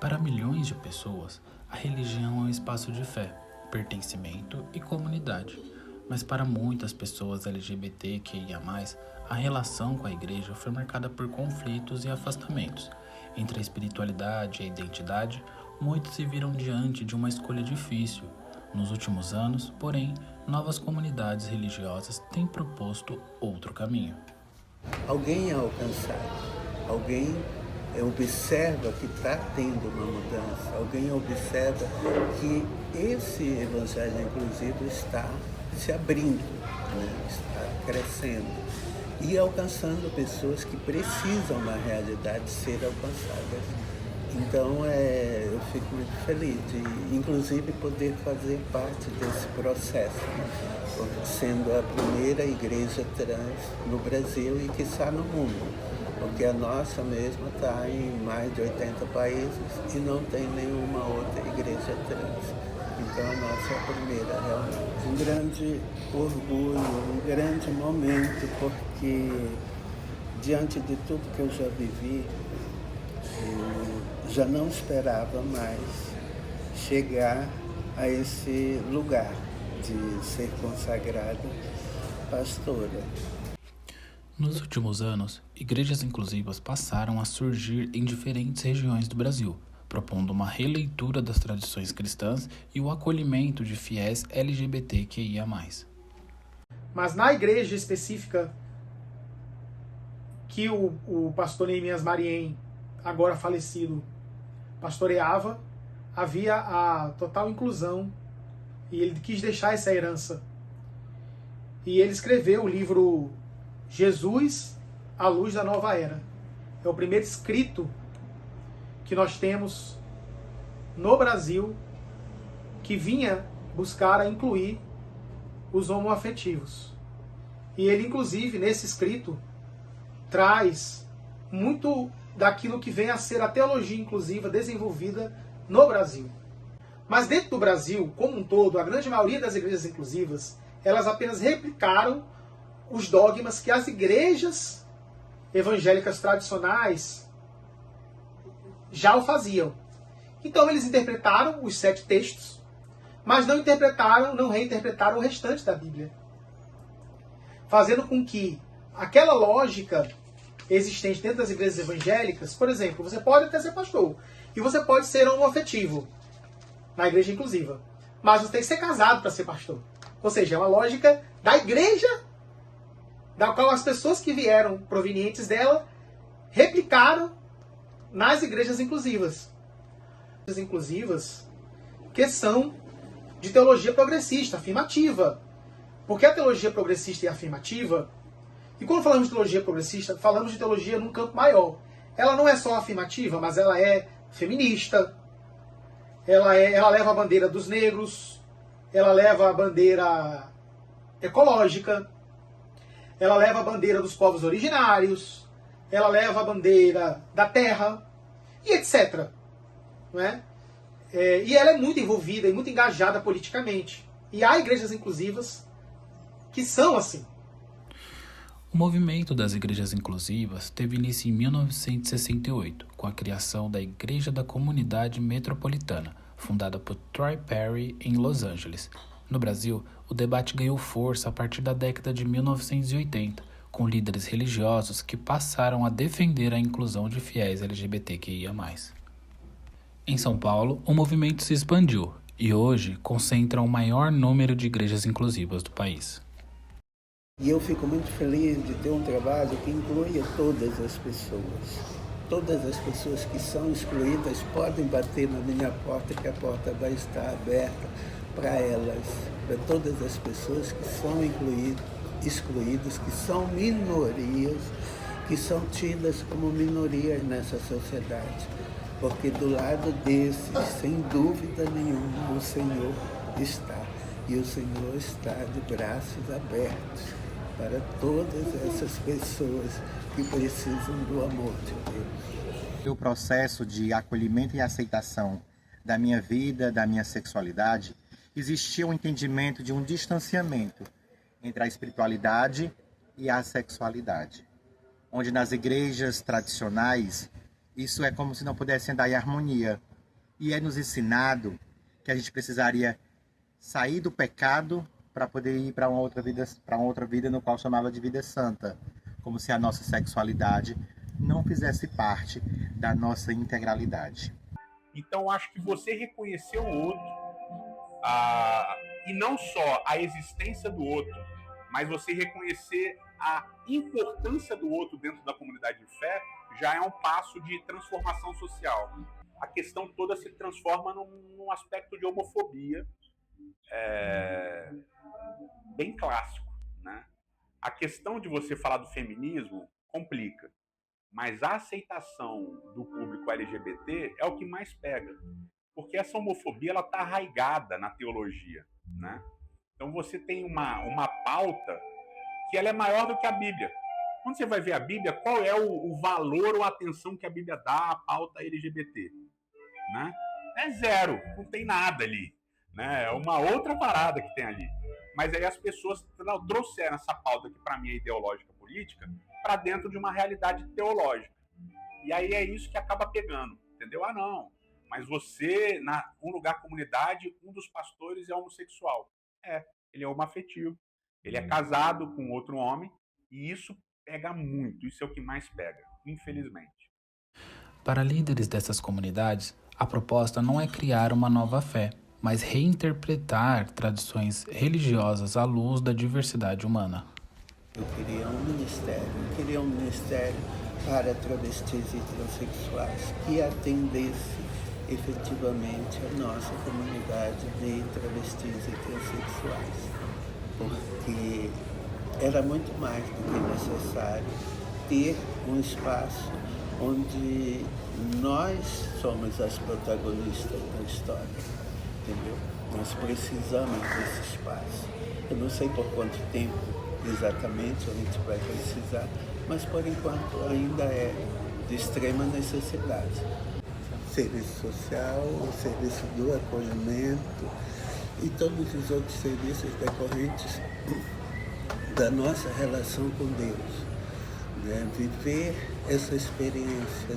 Para milhões de pessoas, a religião é um espaço de fé, pertencimento e comunidade. Mas para muitas pessoas LGBTQIA+, a relação com a igreja foi marcada por conflitos e afastamentos. Entre a espiritualidade e a identidade, muitos se viram diante de uma escolha difícil. Nos últimos anos, porém, novas comunidades religiosas têm proposto outro caminho. Alguém é alcançado, alguém observa que está tendo uma mudança, alguém observa que esse evangelho inclusive está se abrindo, né? Está crescendo e alcançando pessoas que precisam na realidade ser alcançadas. Então eu fico muito feliz de inclusive poder fazer parte desse processo, né? Sendo a primeira igreja trans no Brasil e quiçá no mundo. Porque a nossa mesma está em mais de 80 países e não tem nenhuma outra igreja trans. Então a nossa é a primeira realmente. Um grande orgulho, um grande momento, porque diante de tudo que eu já vivi, eu já não esperava mais chegar a esse lugar de ser consagrada pastora. Nos últimos anos, igrejas inclusivas passaram a surgir em diferentes regiões do Brasil, propondo uma releitura das tradições cristãs e o acolhimento de fiéis LGBTQIA+. Mas na igreja específica que o pastor Neemias Mariem, agora falecido, pastoreava, havia a total inclusão e ele quis deixar essa herança. E ele escreveu o livro Jesus, a Luz da Nova Era. É o primeiro escrito que nós temos no Brasil que vinha buscar a incluir os homoafetivos. E ele, inclusive, nesse escrito, traz muito daquilo que vem a ser a teologia inclusiva desenvolvida no Brasil. Mas dentro do Brasil, como um todo, a grande maioria das igrejas inclusivas, elas apenas replicaram os dogmas que as igrejas evangélicas tradicionais já o faziam. Então eles interpretaram os 7 textos, mas não reinterpretaram o restante da Bíblia. Fazendo com que aquela lógica existente dentro das igrejas evangélicas, por exemplo, você pode até ser pastor, e você pode ser homoafetivo na igreja inclusiva, mas você tem que ser casado para ser pastor. Ou seja, é uma lógica da igreja, da qual as pessoas que vieram provenientes dela replicaram nas igrejas inclusivas. As inclusivas que são de teologia progressista, afirmativa. Porque a teologia progressista e afirmativa, e quando falamos de teologia progressista, falamos de teologia num campo maior. Ela não é só afirmativa, mas ela é feminista, ela leva a bandeira dos negros, ela leva a bandeira ecológica, ela leva a bandeira dos povos originários, ela leva a bandeira da terra, e etc. Não é? E ela é muito envolvida e muito engajada politicamente. E há igrejas inclusivas que são assim. O movimento das igrejas inclusivas teve início em 1968, com a criação da Igreja da Comunidade Metropolitana, fundada por Troy Perry em Los Angeles. No Brasil, o debate ganhou força a partir da década de 1980, com líderes religiosos que passaram a defender a inclusão de fiéis LGBTQIA+. Em São Paulo, o movimento se expandiu e hoje concentra o maior número de igrejas inclusivas do país. E eu fico muito feliz de ter um trabalho que inclua todas as pessoas. Todas as pessoas que são excluídas podem bater na minha porta, que a porta vai estar aberta para elas, para todas as pessoas que são excluídas, que são minorias, que são tidas como minorias nessa sociedade. Porque do lado desses, sem dúvida nenhuma, o Senhor está. E o Senhor está de braços abertos para todas essas pessoas que precisam do amor de Deus. O processo de acolhimento e aceitação da minha vida, da minha sexualidade, existia um entendimento de um distanciamento entre a espiritualidade e a sexualidade. Onde nas igrejas tradicionais, isso é como se não pudesse andar em harmonia. e é nos ensinado que a gente precisaria sair do pecado para poder ir para uma outra vida no qual chamava de vida santa, como se a nossa sexualidade não fizesse parte da nossa integralidade. Então, acho que você reconhecer o outro, e não só a existência do outro, mas você reconhecer a importância do outro dentro da comunidade de fé, já é um passo de transformação social. A questão toda se transforma num aspecto de homofobia bem clássico, né? A questão de você falar do feminismo complica, mas a aceitação do público LGBT é o que mais pega, porque essa homofobia ela está arraigada na teologia, né? Então você tem uma pauta que ela é maior do que a Bíblia. Quando você vai ver a Bíblia, qual é o valor ou a atenção que a Bíblia dá à pauta LGBT? Né? É zero, não tem nada ali. Né? É uma outra parada que tem ali. Mas aí as pessoas trouxeram essa pauta, que para mim é ideológica política, para dentro de uma realidade teológica. E aí é isso que acaba pegando, entendeu? Ah, não, mas você, um lugar comunidade, um dos pastores é homossexual. Ele é homoafetivo. Ele é casado com outro homem, e isso pega muito, isso é o que mais pega, infelizmente. Para líderes dessas comunidades, a proposta não é criar uma nova fé, mas reinterpretar tradições religiosas à luz da diversidade humana. Eu queria um ministério para travestis e transexuais que atendesse efetivamente a nossa comunidade de travestis e transexuais, porque era muito mais do que necessário ter um espaço onde nós somos as protagonistas da história, entendeu? Nós precisamos desse espaço. Eu não sei por quanto tempo exatamente a gente vai precisar, mas por enquanto ainda é de extrema necessidade. Serviço social, o serviço do acolhimento e todos os outros serviços decorrentes da nossa relação com Deus. Né? Viver essa experiência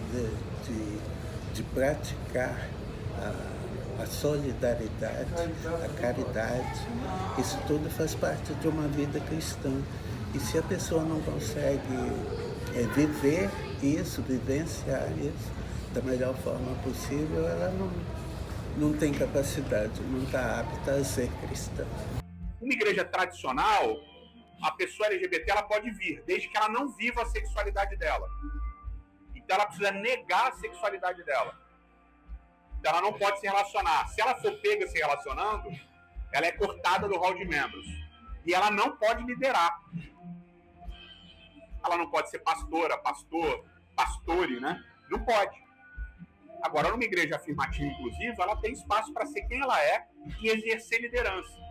de praticar a solidariedade, a caridade, isso tudo faz parte de uma vida cristã. E se a pessoa não consegue viver isso, vivenciar isso da melhor forma possível, ela não tem capacidade, não está apta a ser cristã. Uma igreja tradicional, a pessoa LGBT ela pode vir, desde que ela não viva a sexualidade dela. Então ela precisa negar a sexualidade dela. Então ela não pode se relacionar. Se ela for pega se relacionando, ela é cortada do hall de membros. E ela não pode liderar. Ela não pode ser pastora, pastore, né? Não pode. Agora, numa igreja afirmativa inclusiva, ela tem espaço para ser quem ela é e exercer liderança.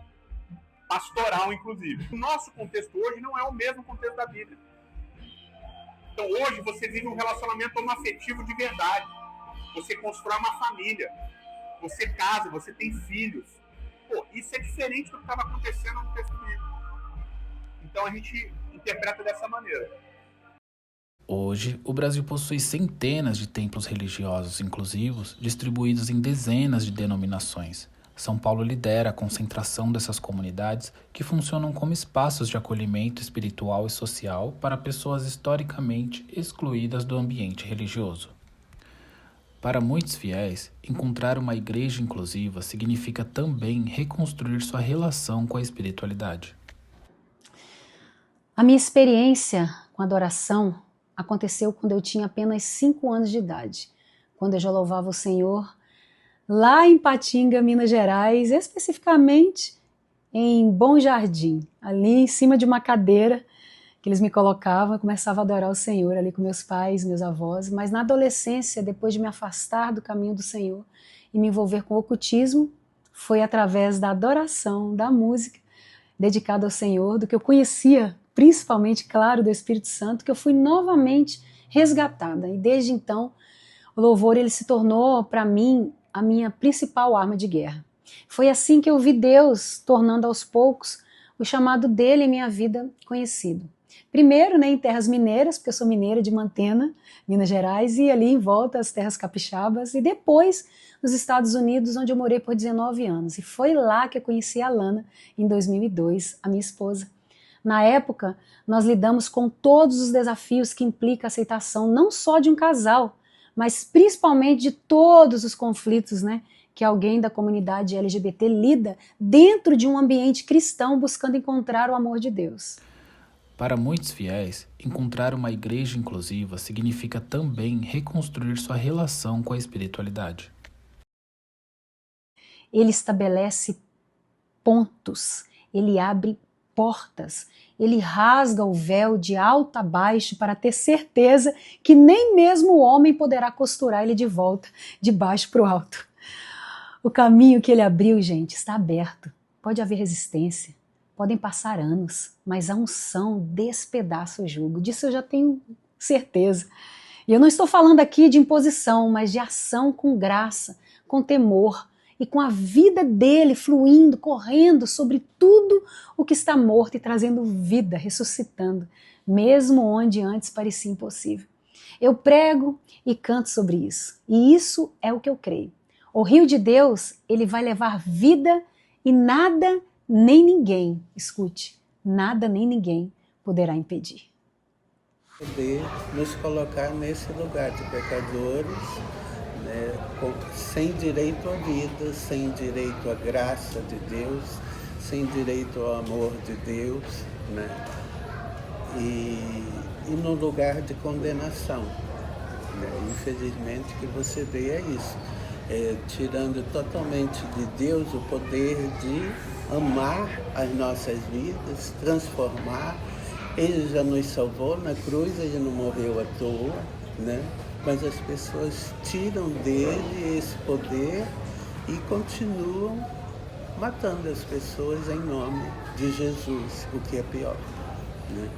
Pastoral, inclusive. O nosso contexto hoje não é o mesmo contexto da Bíblia. Então, hoje, você vive um relacionamento homoafetivo de verdade. Você constrói uma família. Você casa, você tem filhos. Pô, isso é diferente do que estava acontecendo no texto bíblico. Então, a gente interpreta dessa maneira. Hoje, o Brasil possui centenas de templos religiosos inclusivos distribuídos em dezenas de denominações. São Paulo lidera a concentração dessas comunidades que funcionam como espaços de acolhimento espiritual e social para pessoas historicamente excluídas do ambiente religioso. Para muitos fiéis, encontrar uma igreja inclusiva significa também reconstruir sua relação com a espiritualidade. A minha experiência com adoração aconteceu quando eu tinha apenas 5 anos de idade, quando eu já louvava o Senhor lá em Patinga, Minas Gerais, especificamente em Bom Jardim, ali em cima de uma cadeira que eles me colocavam, eu começava a adorar o Senhor ali com meus pais, meus avós, mas na adolescência, depois de me afastar do caminho do Senhor e me envolver com o ocultismo, foi através da adoração, da música dedicada ao Senhor, do que eu conhecia, principalmente, claro, do Espírito Santo, que eu fui novamente resgatada. E desde então, o louvor ele se tornou, para mim, a minha principal arma de guerra. Foi assim que eu vi Deus tornando aos poucos o chamado dele em minha vida conhecido. Primeiro, né, em terras mineiras, porque eu sou mineira de Mantena, Minas Gerais, e ali em volta as terras capixabas, e depois nos Estados Unidos, onde eu morei por 19 anos. E foi lá que eu conheci a Lana, em 2002, a minha esposa. Na época, nós lidamos com todos os desafios que implica a aceitação, não só de um casal, mas principalmente de todos os conflitos, né, que alguém da comunidade LGBT lida dentro de um ambiente cristão buscando encontrar o amor de Deus. Para muitos fiéis, encontrar uma igreja inclusiva significa também reconstruir sua relação com a espiritualidade. Ele estabelece pontos, ele abre portas, ele rasga o véu de alto a baixo para ter certeza que nem mesmo o homem poderá costurar ele de volta, de baixo para o alto. O caminho que ele abriu, gente, está aberto. Pode haver resistência, podem passar anos, mas a unção despedaça o jugo. Disso eu já tenho certeza. E eu não estou falando aqui de imposição, mas de ação com graça, com temor e com a vida dele fluindo, correndo sobre tudo o que está morto e trazendo vida, ressuscitando, mesmo onde antes parecia impossível. Eu prego e canto sobre isso, e isso é o que eu creio. O rio de Deus, ele vai levar vida e nada nem ninguém, escute, nada nem ninguém poderá impedir. Poder nos colocar nesse lugar de pecadores, né, sem direito à vida, sem direito à graça de Deus, sem direito ao amor de Deus, né, e no lugar de condenação. Né, infelizmente que você vê é isso. Tirando totalmente de Deus o poder de amar as nossas vidas, transformar. Ele já nos salvou na cruz, ele não morreu à toa, né? Mas as pessoas tiram dele esse poder e continuam matando as pessoas em nome de Jesus, o que é pior, né?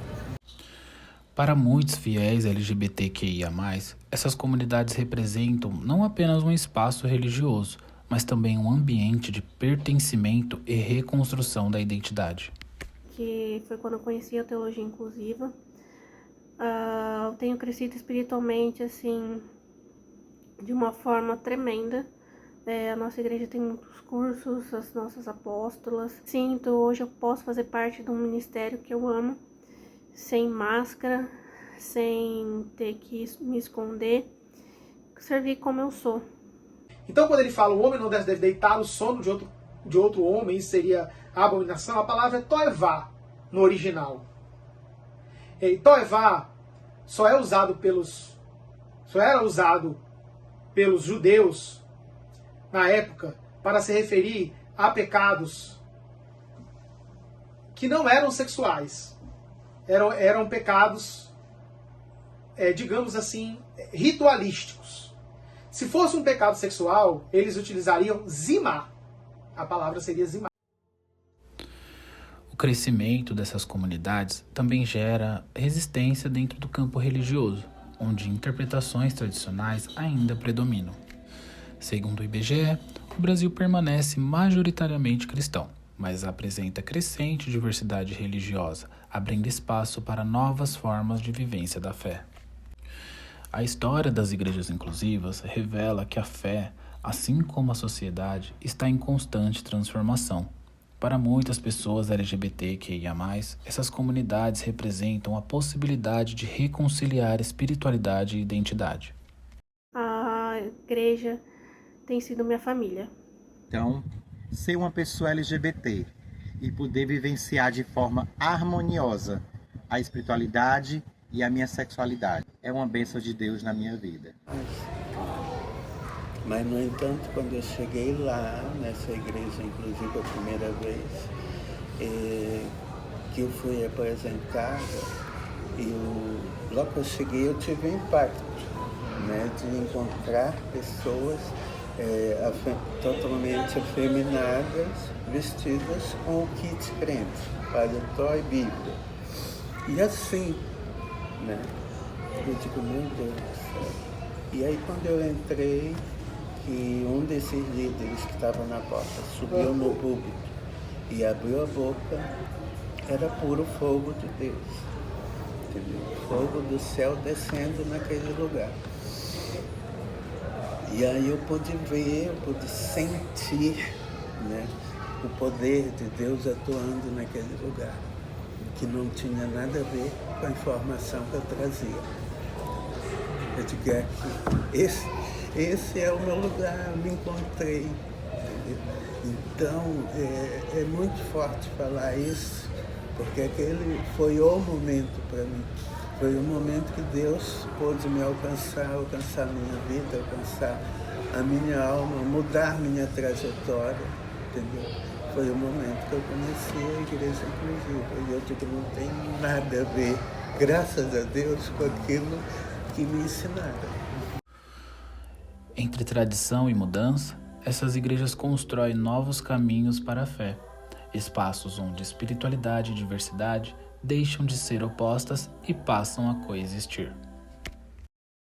Para muitos fiéis LGBTQIA+, essas comunidades representam não apenas um espaço religioso, mas também um ambiente de pertencimento e reconstrução da identidade. Que foi quando eu conheci a teologia inclusiva. Eu tenho crescido espiritualmente, assim, de uma forma tremenda. A nossa igreja tem muitos cursos, as nossas apóstolas. Sinto, hoje eu posso fazer parte de um ministério que eu amo, sem máscara, sem ter que me esconder, servir como eu sou. Então, quando ele fala o homem não deve deitar no sono de outro homem, isso seria a abominação, a palavra é toevá no original. E toevá só era usado pelos judeus na época para se referir a pecados que não eram sexuais. Eram pecados, digamos assim, ritualísticos. Se fosse um pecado sexual, eles utilizariam zimá. A palavra seria zimá. O crescimento dessas comunidades também gera resistência dentro do campo religioso, onde interpretações tradicionais ainda predominam. Segundo o IBGE, o Brasil permanece majoritariamente cristão, mas apresenta crescente diversidade religiosa, abrindo espaço para novas formas de vivência da fé. A história das igrejas inclusivas revela que a fé, assim como a sociedade, está em constante transformação. Para muitas pessoas LGBTQIA+, essas comunidades representam a possibilidade de reconciliar espiritualidade e identidade. A igreja tem sido minha família. Então, ser uma pessoa LGBT e poder vivenciar de forma harmoniosa a espiritualidade e a minha sexualidade é uma bênção de Deus na minha vida. Mas, no entanto, quando eu cheguei lá, nessa igreja, inclusive a primeira vez, que eu fui apresentada, logo que eu cheguei eu tive um impacto, né, de encontrar pessoas totalmente afeminadas, vestidas com o kit crente, paletó e Bíblia. E assim, né, eu digo, meu Deus do céu. E aí quando eu entrei, que um desses líderes que estava na porta subiu no púlpito e abriu a boca, era puro fogo de Deus. entendeu? Fogo do céu descendo naquele lugar. E aí eu pude ver, eu pude sentir, né, o poder de Deus atuando naquele lugar, que não tinha nada a ver com a informação que eu trazia. Eu digo aqui, esse é o meu lugar, eu me encontrei. Entendeu? Então, é muito forte falar isso, porque aquele foi o momento para mim. Foi o momento que Deus pôde me alcançar a minha vida, alcançar a minha alma, mudar minha trajetória, entendeu? Foi o momento que eu conheci a Igreja Inclusiva. E eu digo, não tem nada a ver, graças a Deus, com aquilo que me ensinaram. Entre tradição e mudança, essas igrejas constroem novos caminhos para a fé, espaços onde espiritualidade e diversidade deixam de ser opostas e passam a coexistir.